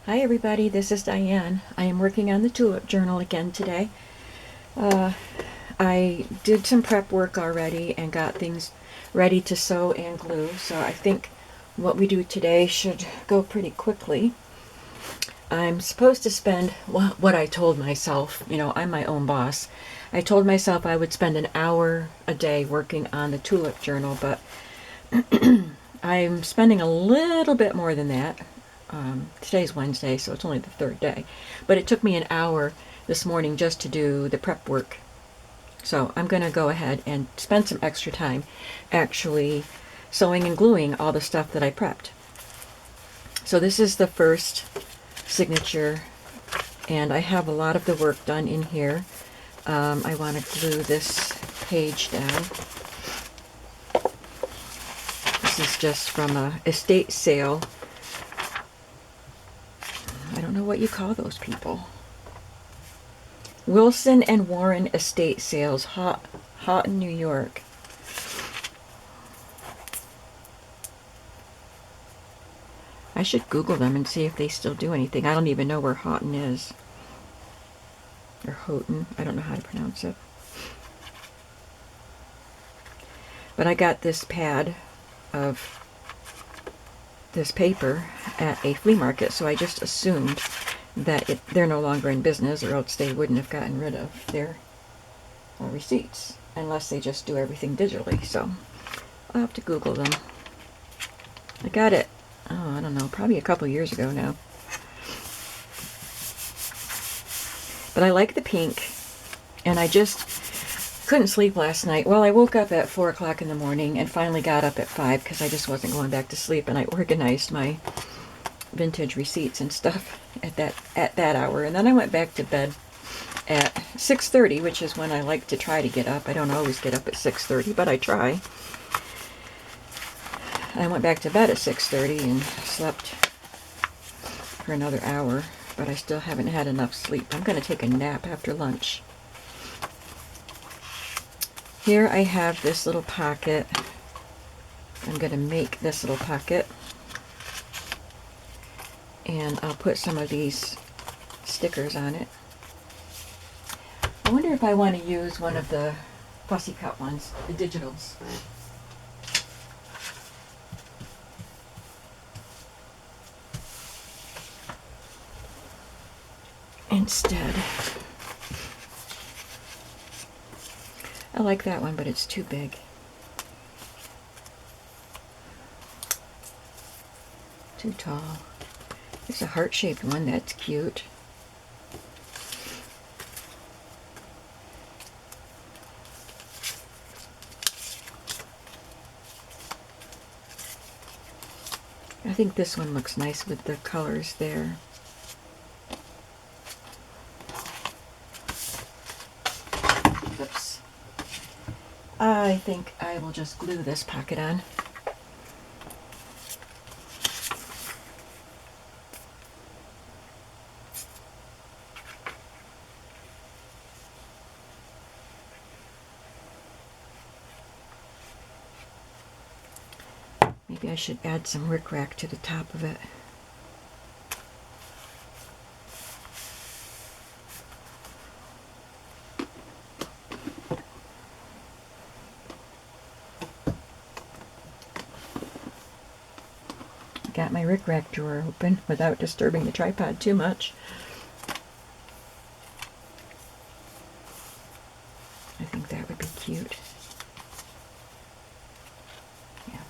Hi everybody, this is Diane. I am working on the Tulip journal again today. I did some prep work already and got things ready to sew and glue, so I think what we do today should go pretty quickly. I'm supposed to spend what I told myself, I'm my own boss. I told myself I would spend an hour a day working on the Tulip journal, but I'm spending a little bit more than that. Today's Wednesday, so it's only the third day. But it took me an hour this morning just to do the prep work. So I'm going to go ahead and spend some extra time actually sewing and gluing all the stuff that I prepped. So this is the first signature, and I have a lot of the work done in here. I want to glue this page down. This is just from a estate sale. I don't know what you call those people. Wilson and Warren estate sales, Houghton, New York. I should Google them and see if they still do anything. I don't even know where Houghton is. Or Houghton. I don't know how to pronounce it. But I got this pad of this paper at a flea market, so I just assumed that they're no longer in business, or else they wouldn't have gotten rid of their receipts, unless they just do everything digitally. So I'll have to Google them. I got it, I don't know, probably a couple years ago now. But I like the pink, and I just couldn't sleep last night. Well, I woke up at 4 o'clock in the morning and finally got up at 5 because I just wasn't going back to sleep, and I organized my vintage receipts and stuff at that hour, and then I went back to bed at 6:30, which is when I like to try to get up. I don't always get up at 6:30, but I try. I went back to bed at 6:30 and slept for another hour, but I still haven't had enough sleep. I'm going to take a nap after lunch. Here I have this little pocket. I'm going to make this little pocket, and I'll put some of these stickers on it. I wonder if I want to use one of the fussy cut ones, the digitals. Instead. I like that one, but it's too big. Too tall. There's a heart-shaped one that's cute. I think this one looks nice with the colors there. Oops. I think I will just glue this pocket on. Maybe I should add some rickrack to the top of it. Got my rickrack drawer open without disturbing the tripod too much. I think that would be cute. Yeah.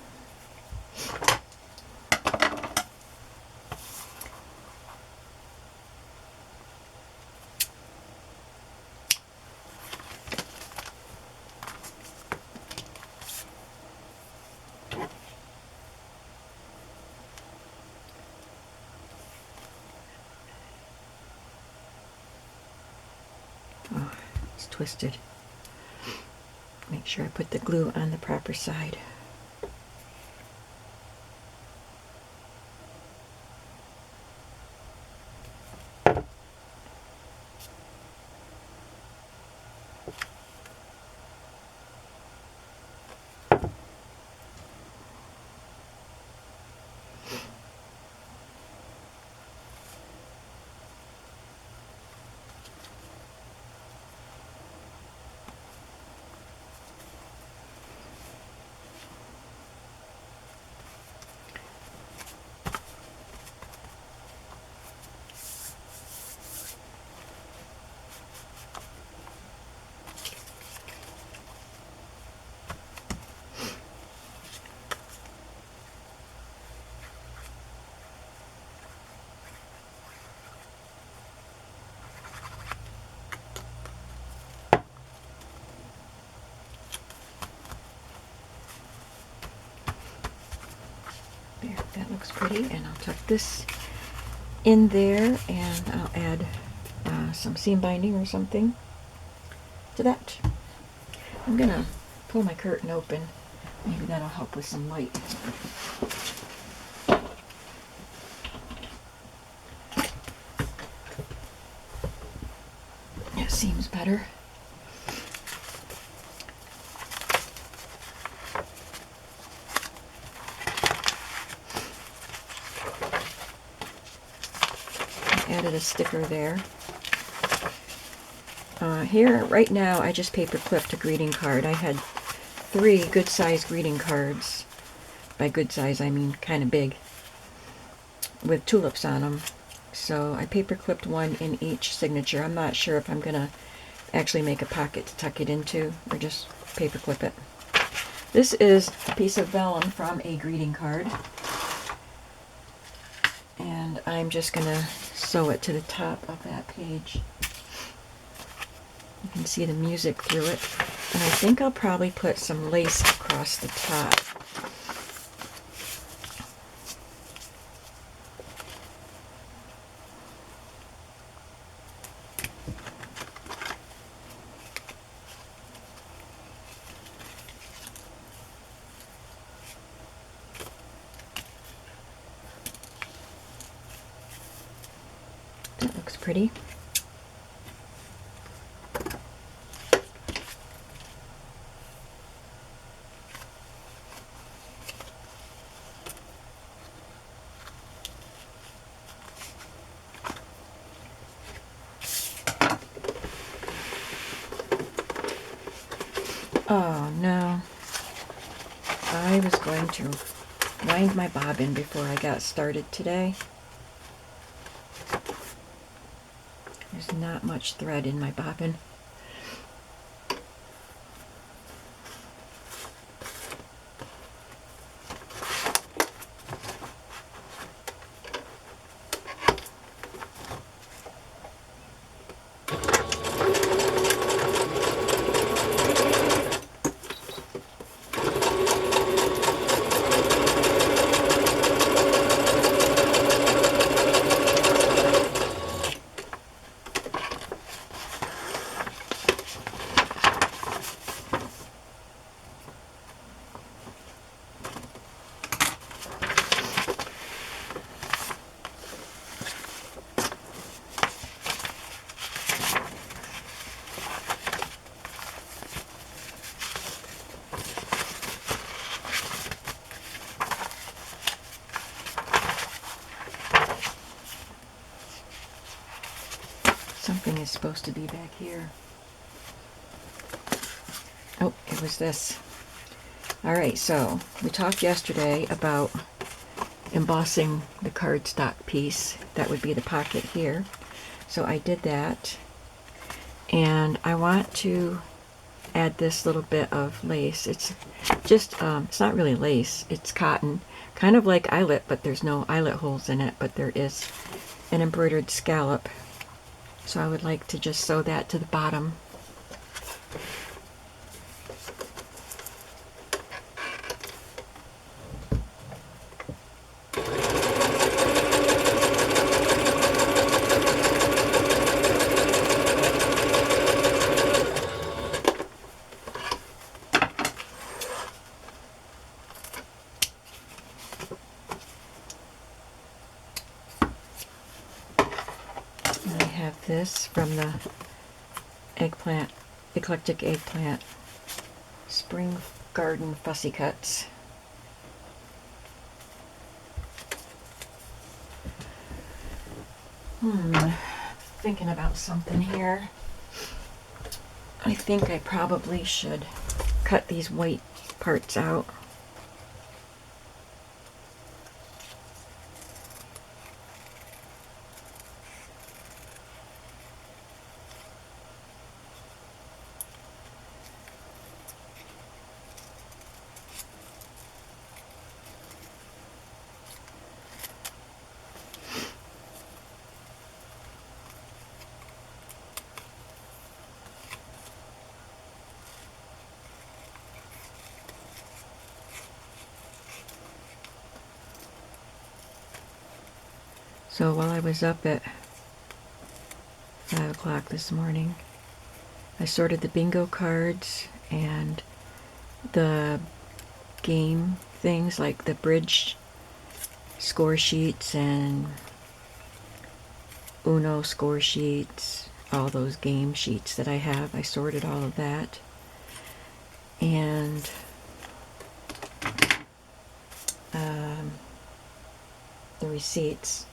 Oh, it's twisted. Make sure I put the glue on the proper side. pretty, and I'll tuck this in there, and I'll add some seam binding or something to that. I'm gonna pull my curtain open. Maybe that'll help with some light. It seems better. Added a sticker there. Here, right now, I just paper clipped a greeting card. I had 3 good-sized greeting cards. By good size, I mean kind of big, with tulips on them. So I paper clipped one in each signature. I'm not sure if I'm going to actually make a pocket to tuck it into or just paper clip it. This is a piece of vellum from a greeting card. And I'm just going to sew it to the top of that page. You can see the music through it. And I think I'll probably put some lace across the top. That looks pretty. Oh no, I was going to wind my bobbin before I got started today. There's not much thread in my bobbin. Something is supposed to be back here. Oh, it was this. Alright, so we talked yesterday about embossing the cardstock piece. That would be the pocket here. So I did that. And I want to add this little bit of lace. It's just, it's not really lace, it's cotton. Kind of like eyelet, but there's no eyelet holes in it, but there is an embroidered scallop. So I would like to just sew that to the bottom. This from the eggplant, eclectic eggplant, spring garden fussy cuts. Thinking about something here. I think I probably should cut these white parts out. So while I was up at 5 o'clock this morning, I sorted the bingo cards and the game things like the bridge score sheets and Uno score sheets, all those game sheets that I have. I sorted all of that. And the receipts,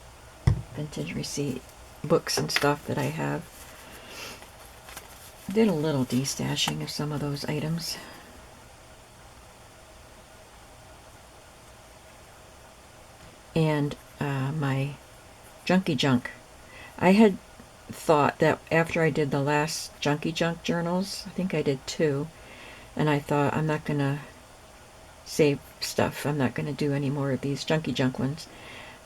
vintage receipt books and stuff that I have. Did a little destashing of some of those items. And my junky junk. I had thought that after I did the last junky junk journals, I think I did 2, and I thought I'm not gonna save stuff. I'm not gonna do any more of these junky junk ones.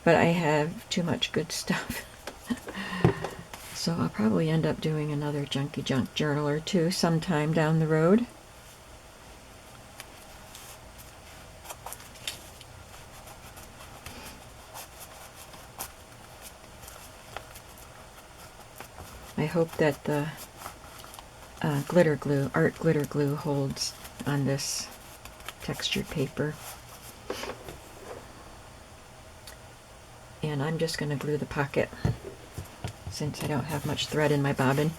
But I have too much good stuff. So I'll probably end up doing another junky junk journal or 2 sometime down the road. I hope that the glitter glue, art glitter glue, holds on this textured paper. And I'm just going to glue the pocket since I don't have much thread in my bobbin.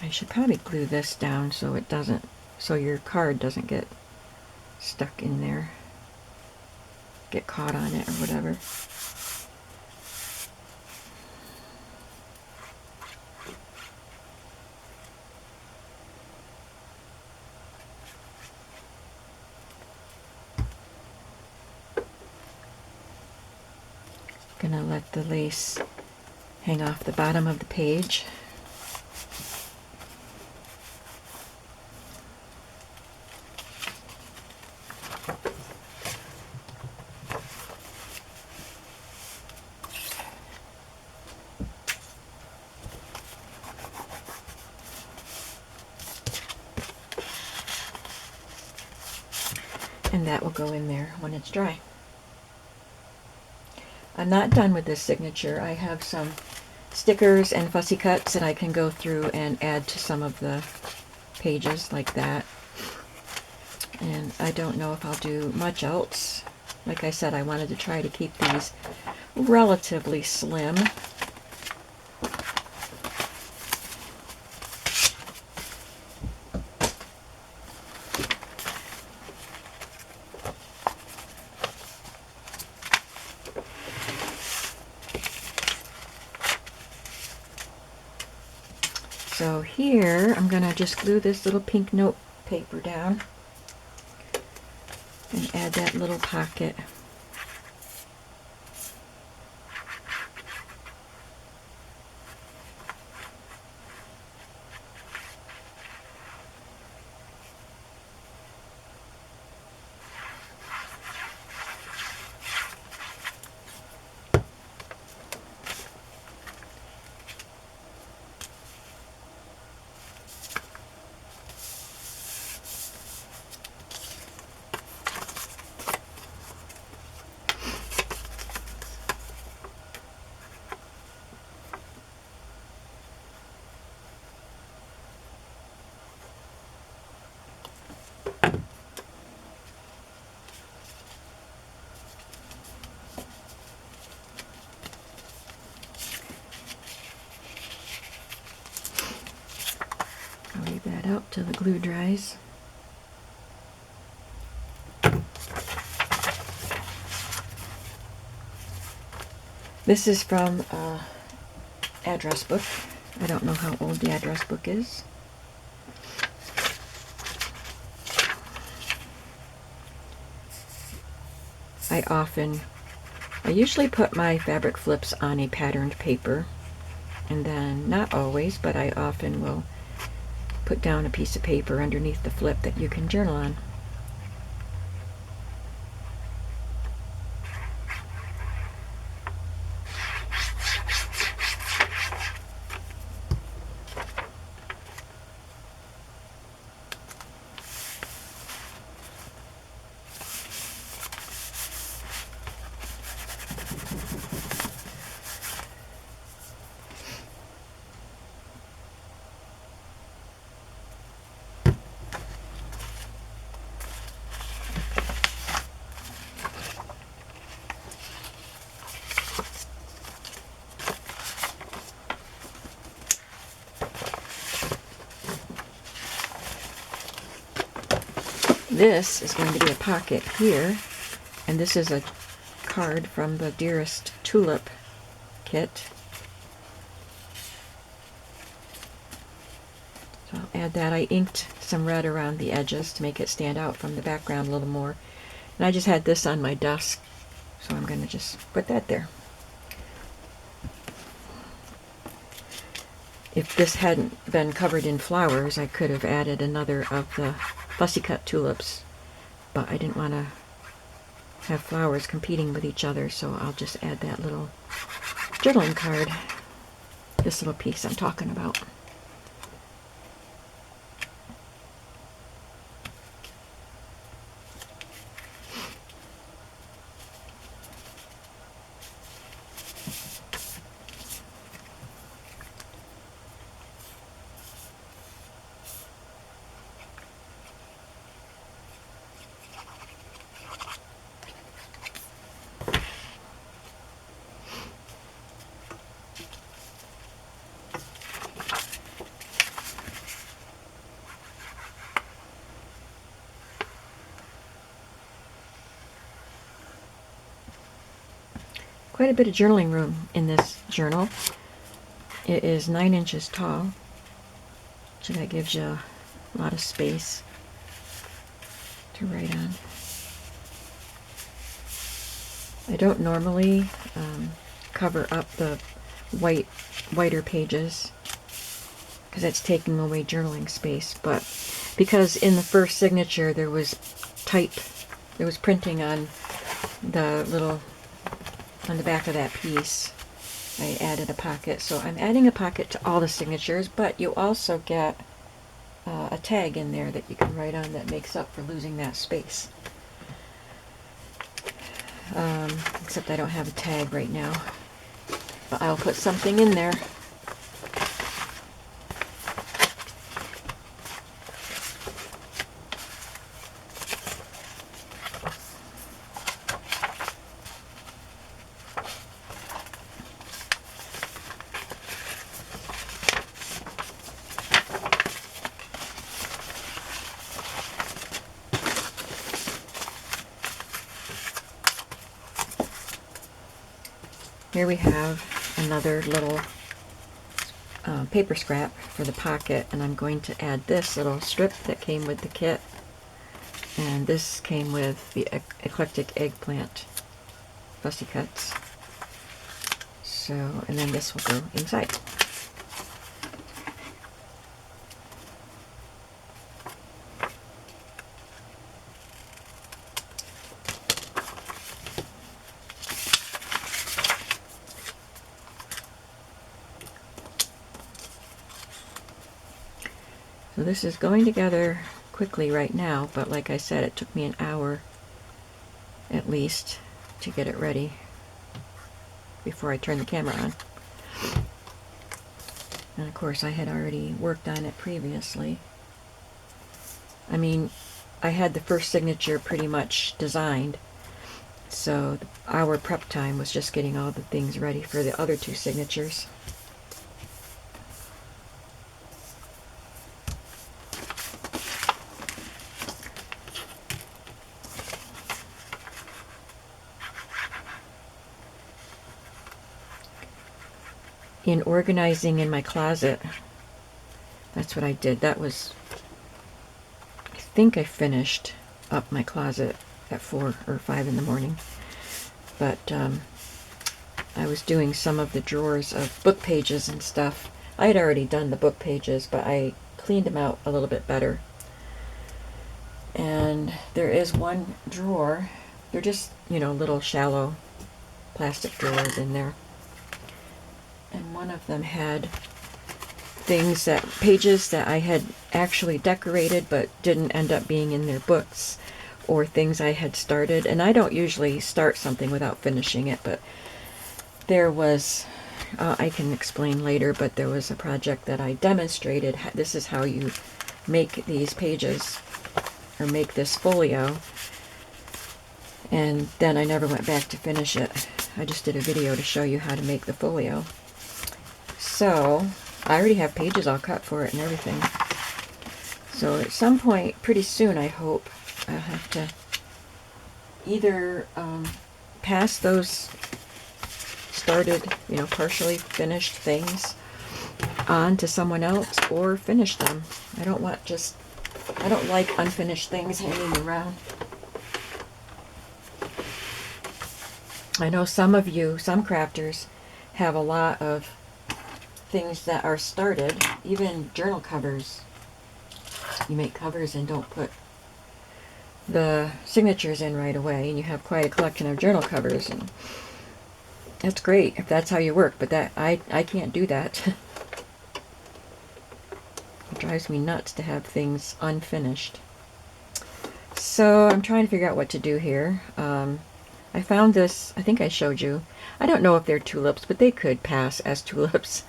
I should probably glue this down so it doesn't, so your card doesn't get stuck in there, get caught on it or whatever. Gonna let the lace hang off the bottom of the page. And that will go in there when it's dry. I'm not done with this signature. I have some stickers and fussy cuts that I can go through and add to some of the pages like that. And I don't know if I'll do much else. Like I said, I wanted to try to keep these relatively slim. So here, I'm going to just glue this little pink note paper down and add that little pocket. I'll leave that out till the glue dries. This is from address book. I don't know how old the address book is. I usually put my fabric flips on a patterned paper, and then, not always, but I often will put down a piece of paper underneath the flip that you can journal on. This is going to be a pocket here, and this is a card from the Dearest Tulip kit. So I'll add that. I inked some red around the edges to make it stand out from the background a little more. And I just had this on my desk, so I'm going to just put that there. If this hadn't been covered in flowers, I could have added another of the fussy cut tulips, but I didn't want to have flowers competing with each other, so I'll just add that little journaling card, this little piece I'm talking about. Quite a bit of journaling room in this journal. It is 9 inches tall, so that gives you a lot of space to write on. I don't normally cover up the whiter pages because that's taking away journaling space, but because in the first signature there was printing on the back of that piece, I added a pocket. So I'm adding a pocket to all the signatures, but you also get a tag in there that you can write on that makes up for losing that space. Except I don't have a tag right now, but I'll put something in there. Here we have another little paper scrap for the pocket, and I'm going to add this little strip that came with the kit, and this came with the eclectic eggplant fussy cuts. So, and then this will go inside. So this is going together quickly right now, but like I said, it took me an hour at least to get it ready before I turned the camera on. And of course I had already worked on it previously. I mean, I had the first signature pretty much designed, so our prep time was just getting all the things ready for the other two signatures. In organizing in my closet, that's what I did. That was, I think I finished up my closet at 4 or 5 in the morning. But I was doing some of the drawers of book pages and stuff. I had already done the book pages, but I cleaned them out a little bit better. And there is one drawer. They're just, you know, little shallow plastic drawers in there. And one of them had pages that I had actually decorated but didn't end up being in their books, or things I had started. And I don't usually start something without finishing it, but there was, I can explain later, but there was a project that I demonstrated. This is how you make these pages, or make this folio. And then I never went back to finish it. I just did a video to show you how to make the folio. So, I already have pages all cut for it and everything. So at some point, pretty soon I hope, I'll have to either pass those started, partially finished things on to someone else or finish them. I don't like unfinished things hanging around. I know some crafters, have a lot of things that are started, even journal covers. You make covers and don't put the signatures in right away, and you have quite a collection of journal covers, and that's great if that's how you work, but I can't do that. It drives me nuts to have things unfinished. So I'm trying to figure out what to do here. I found this, I think I showed you. I don't know if they're tulips, but they could pass as tulips.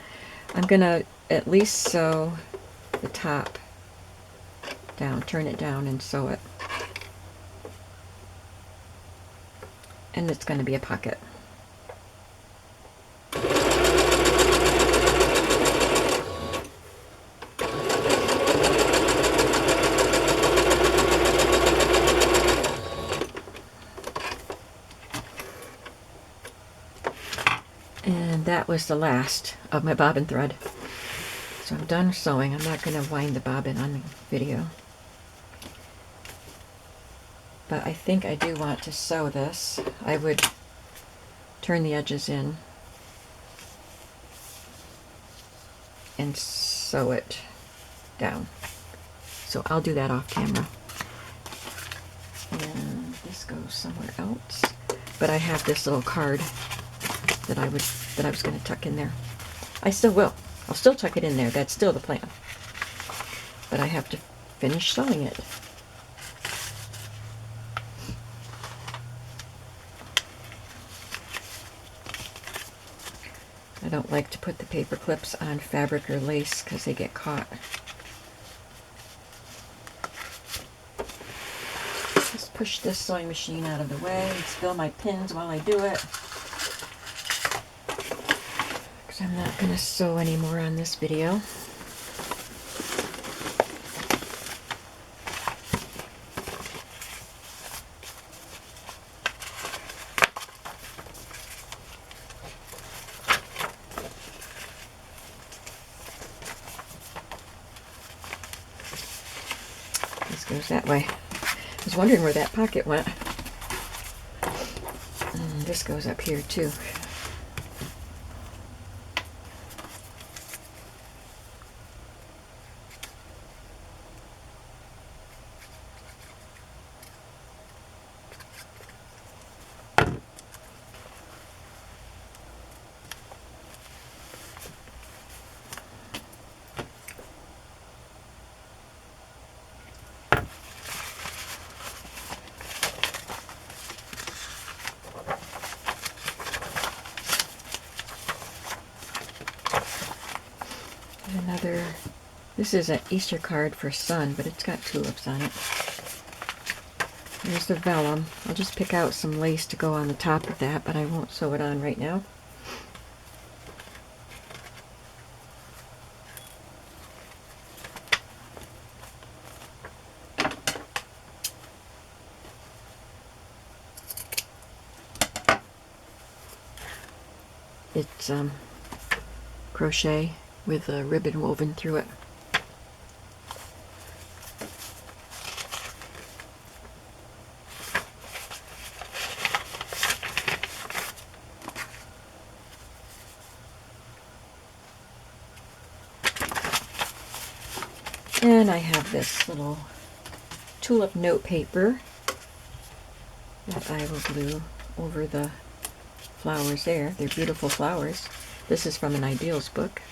I'm gonna at least sew the top down, turn it down and sew it. And it's gonna be a pocket. And that was the last of my bobbin thread. So I'm done sewing. I'm not going to wind the bobbin on the video. But I think I do want to sew this. I would turn the edges in and sew it down. So I'll do that off camera. And this goes somewhere else. But I have this little card that I was going to tuck in there. I still will. I'll still tuck it in there. That's still the plan. But I have to finish sewing it. I don't like to put the paper clips on fabric or lace because they get caught. Just push this sewing machine out of the way and spill my pins while I do it. I'm not going to sew anymore on this video. This goes that way. I was wondering where that pocket went. And this goes up here too. This is an Easter card for Sun, but it's got tulips on it. There's the vellum. I'll just pick out some lace to go on the top of that, but I won't sew it on right now. It's crochet with a ribbon woven through it. And I have this little tulip note paper that I will glue over the flowers there. They're beautiful flowers. This is from an Ideals book.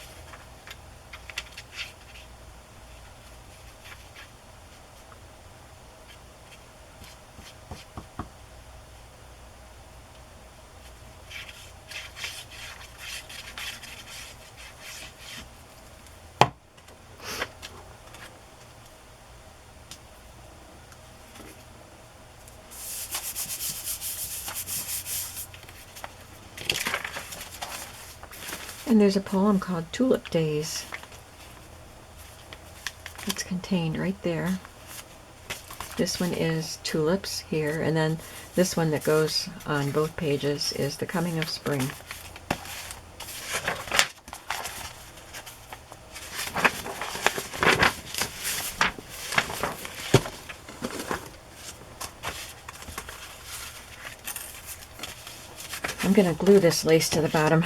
And there's a poem called Tulip Days. It's contained right there. This one is Tulips here, and then this one that goes on both pages is The Coming of Spring. I'm going to glue this lace to the bottom.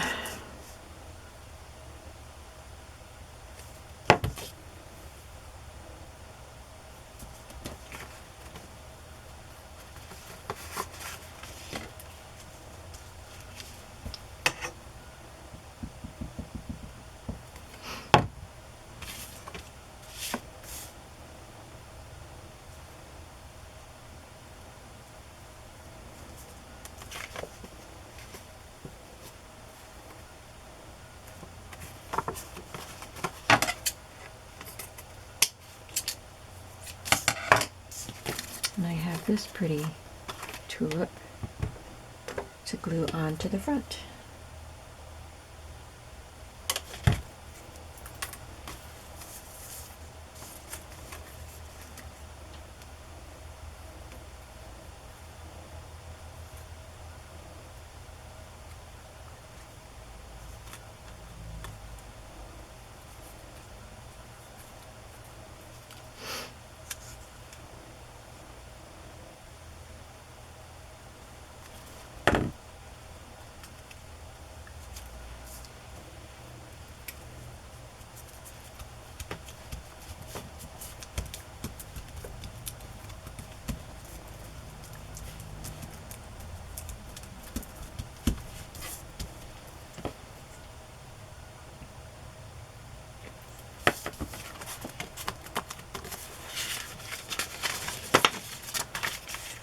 And I have this pretty tulip to glue onto the front.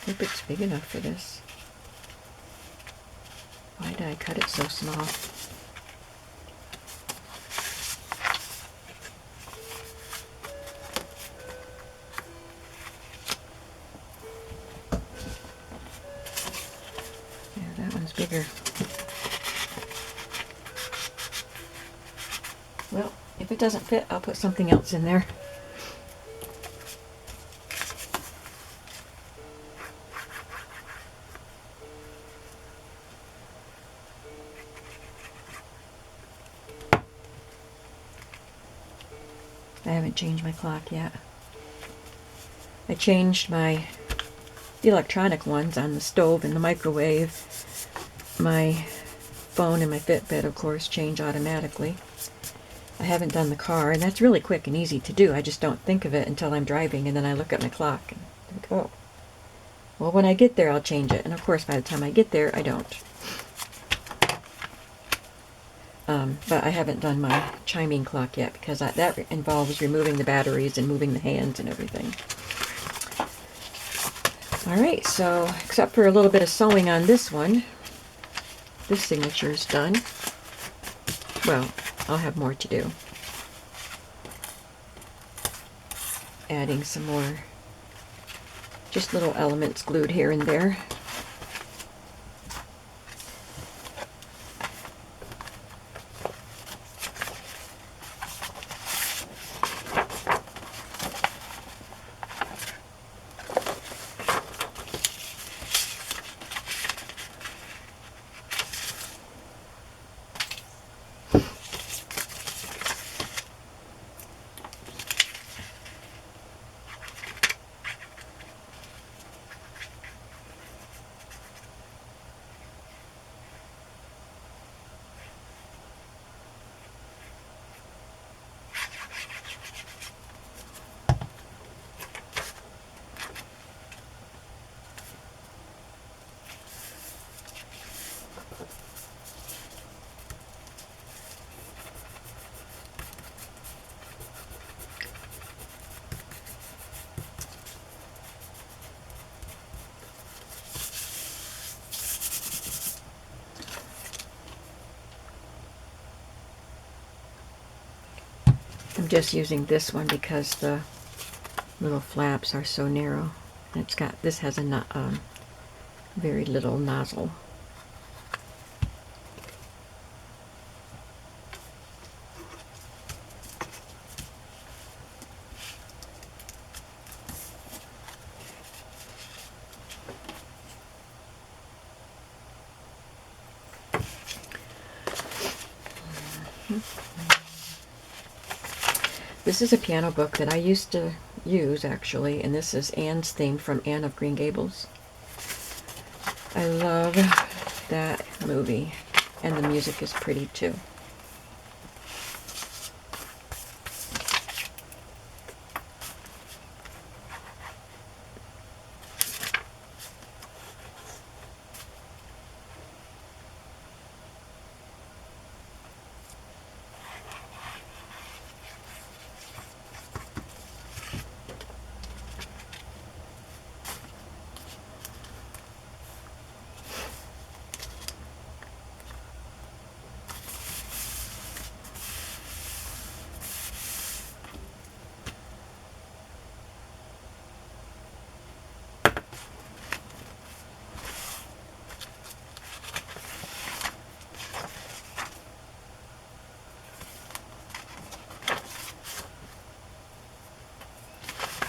Hope it's big enough for this. Why did I cut it so small? Yeah, that one's bigger. Well, if it doesn't fit, I'll put something else in there. I haven't changed my clock yet. I changed the electronic ones on the stove and the microwave. My phone and my Fitbit, of course, change automatically. I haven't done the car, and that's really quick and easy to do. I just don't think of it until I'm driving, and then I look at my clock and think, oh, well, when I get there, I'll change it. And of course, by the time I get there, I don't. But I haven't done my chiming clock yet because that involves removing the batteries and moving the hands and everything. Alright, so except for a little bit of sewing on this one, this signature is done. Well, I'll have more to do. Adding some more, just little elements glued here and there. I'm just using this one because the little flaps are so narrow. And this has a very little nozzle. This is a piano book that I used to use, actually, and this is Anne's theme from Anne of Green Gables. I love that movie, and the music is pretty too.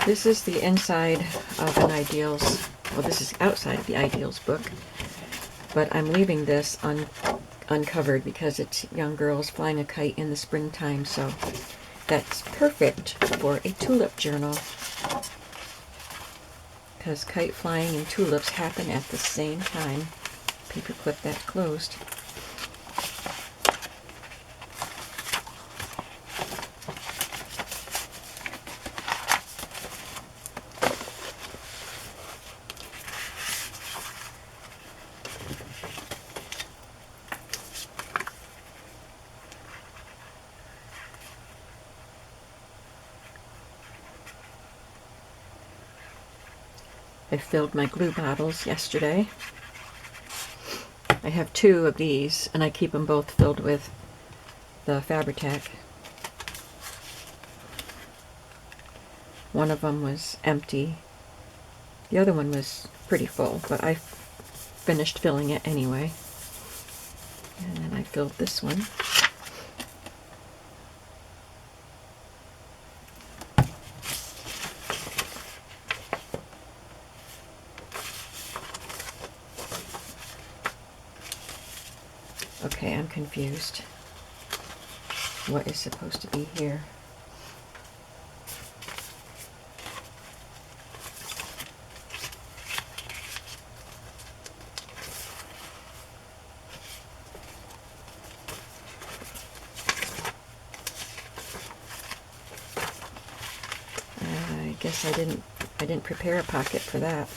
This is the inside of an Ideals, well, this is outside of the Ideals book, but I'm leaving this uncovered because it's young girls flying a kite in the springtime, so that's perfect for a tulip journal, because kite flying and tulips happen at the same time. Paperclip that closed. I filled my glue bottles yesterday. I have 2 of these, and I keep them both filled with the Fabri-Tac. One of them was empty. The other one was pretty full, but I finished filling it anyway. And then I filled this one. Okay, I'm confused. What is supposed to be here? I guess I didn't prepare a pocket for that.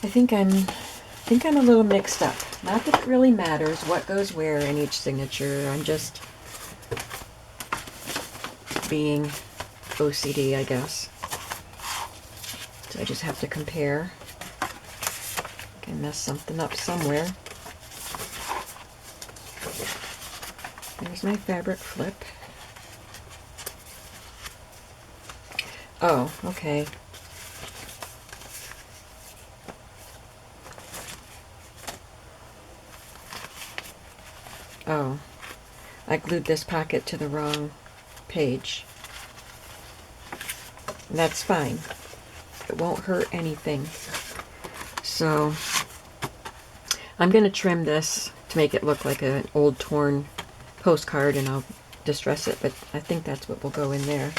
I think I'm a little mixed up. Not that it really matters what goes where in each signature. I'm just being OCD, I guess. So I just have to compare. I can mess something up somewhere. There's my fabric flip. Oh, okay. Oh, I glued this pocket to the wrong page. That's fine. It won't hurt anything. So I'm going to trim this to make it look like an old torn postcard, and I'll distress it, but I think that's what will go in there.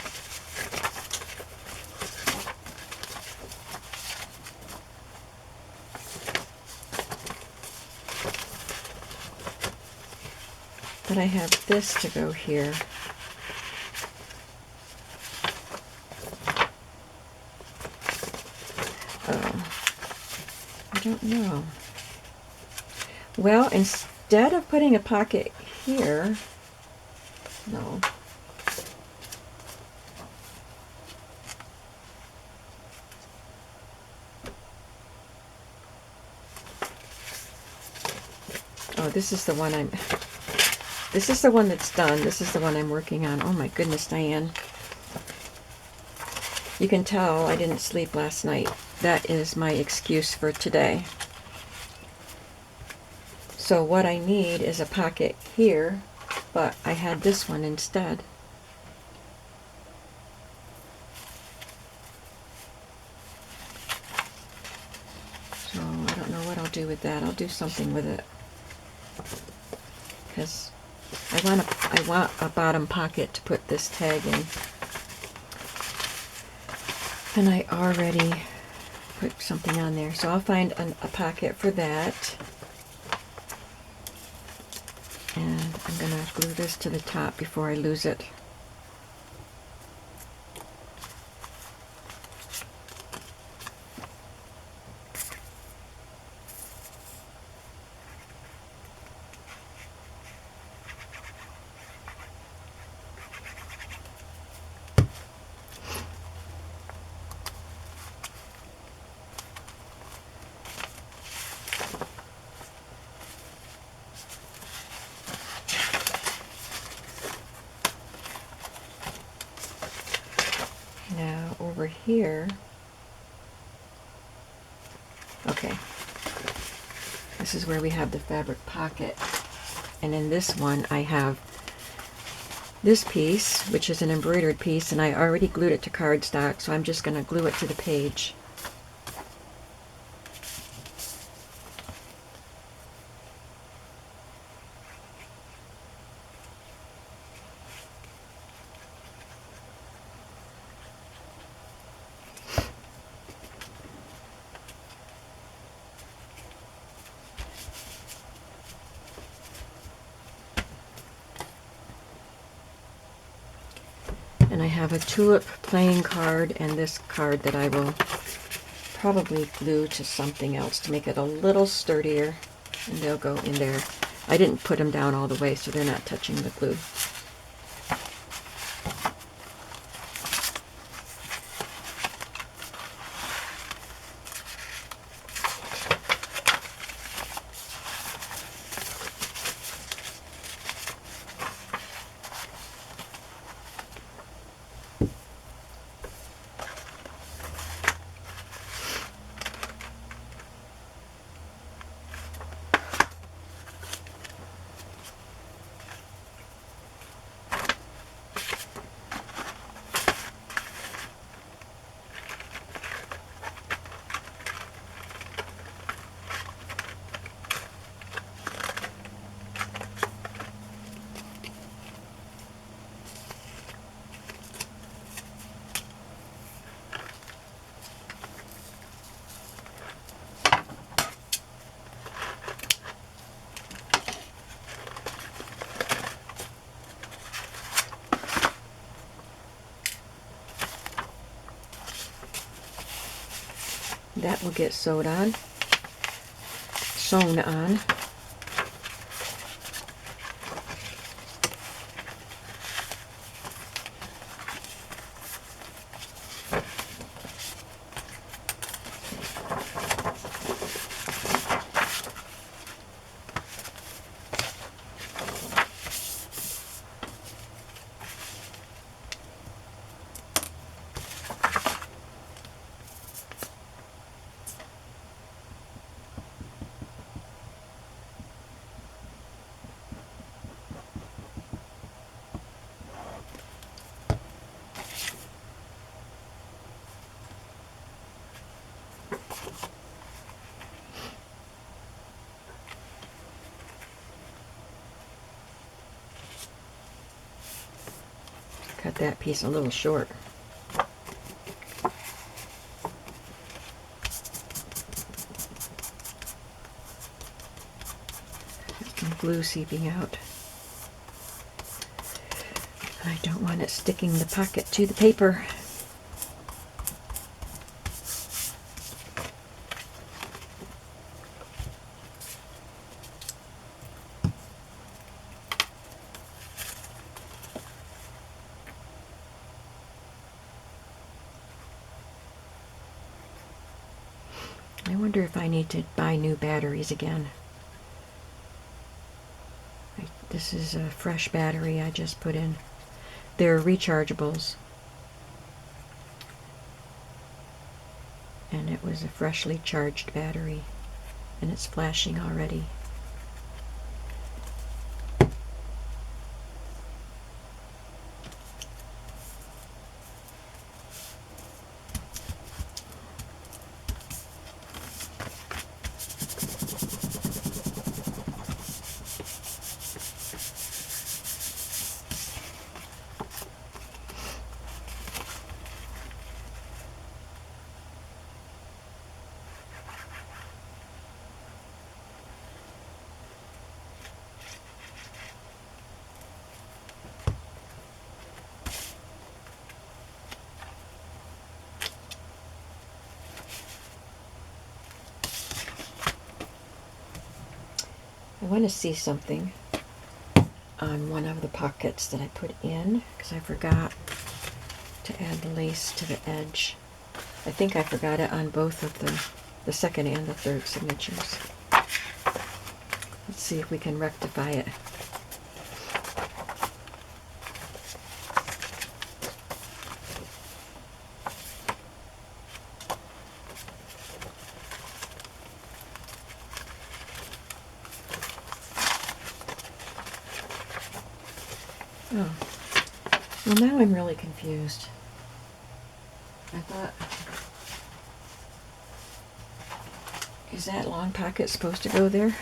But I have this to go here. Oh, I don't know. Well, instead of putting a pocket here, no. Oh, this is the one this is the one that's done. This is the one I'm working on. Oh my goodness, Diane. You can tell I didn't sleep last night. That is my excuse for today. So what I need is a pocket here, but I had this one instead. So I don't know what I'll do with that. I'll do something with it. because I want a bottom pocket to put this tag in. And I already put something on there, so I'll find a pocket for that. And I'm going to glue this to the top before I lose it. Now over here, okay, this is where we have the fabric pocket, and in this one I have this piece, which is an embroidered piece, and I already glued it to cardstock, so I'm just going to glue it to the page. And I have a Tulip playing card and this card that I will probably glue to something else to make it a little sturdier, and they'll go in there. I didn't put them down all the way, so they're not touching the glue. That will get sewn on. Cut that piece a little short. Some glue seeping out. I don't want it sticking the pocket to the paper. I wonder if I need to buy new batteries again. This is a fresh battery I just put in. They're rechargeables. And it was a freshly charged battery. And it's flashing already. want to see something on one of the pockets that I put in, because I forgot to add the lace to the edge. I think I forgot it on both of the second and the third signatures. Let's see if we can rectify it. Oh, well, now I'm really confused. I thought, is that long pocket supposed to go there?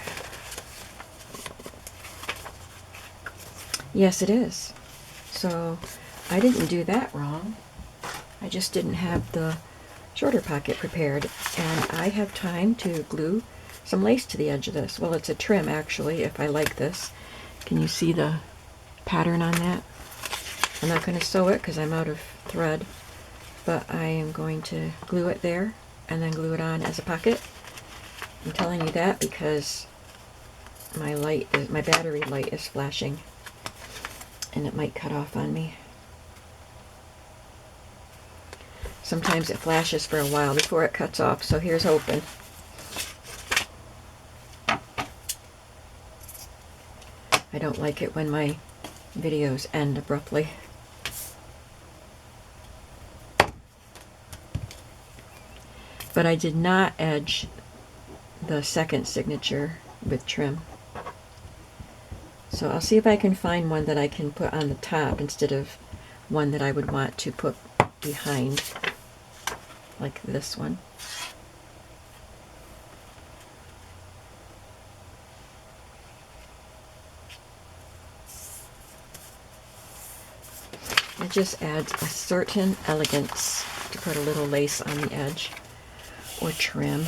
Yes, it is. So I didn't do that wrong. I just didn't have the shorter pocket prepared, and I have time to glue some lace to the edge of this. Well, it's a trim, actually, if I like this. Can you see the pattern on that? I'm not going to sew it because I'm out of thread, but I am going to glue it there and then glue it on as a pocket. I'm telling you that because my battery light is flashing and it might cut off on me. Sometimes it flashes for a while before it cuts off, so here's hoping. I don't like it when my videos end abruptly. But I did not edge the second signature with trim. So I'll see if I can find one that I can put on the top instead of one that I would want to put behind, like this one. It just adds a certain elegance to put a little lace on the edge or trim.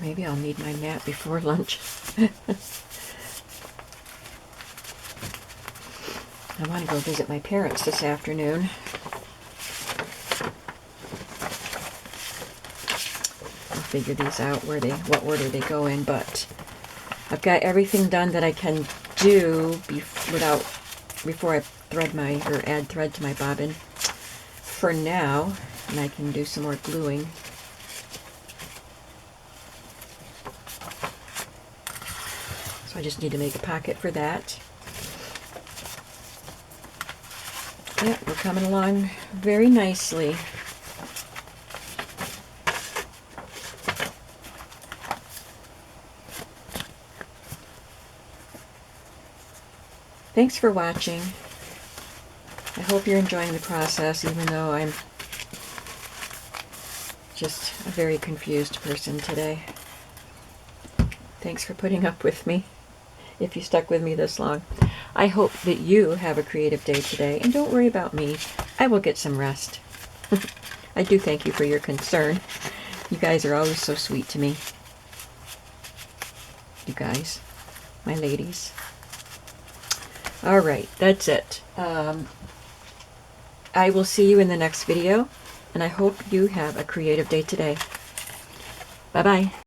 Maybe I'll need my nap before lunch. I want to go visit my parents this afternoon. I'll figure these out what order they go in, but I've got everything done that I can do before I add thread to my bobbin for now, and I can do some more gluing. So I just need to make a pocket for that. Yeah, we're coming along very nicely. Thanks for watching. I hope you're enjoying the process, even though I'm just a very confused person today. Thanks for putting up with me, if you stuck with me this long. I hope that you have a creative day today, and don't worry about me. I will get some rest. I do thank you for your concern. You guys are always so sweet to me. You guys, my ladies. All right, that's it. I will see you in the next video, and I hope you have a creative day today. Bye-bye.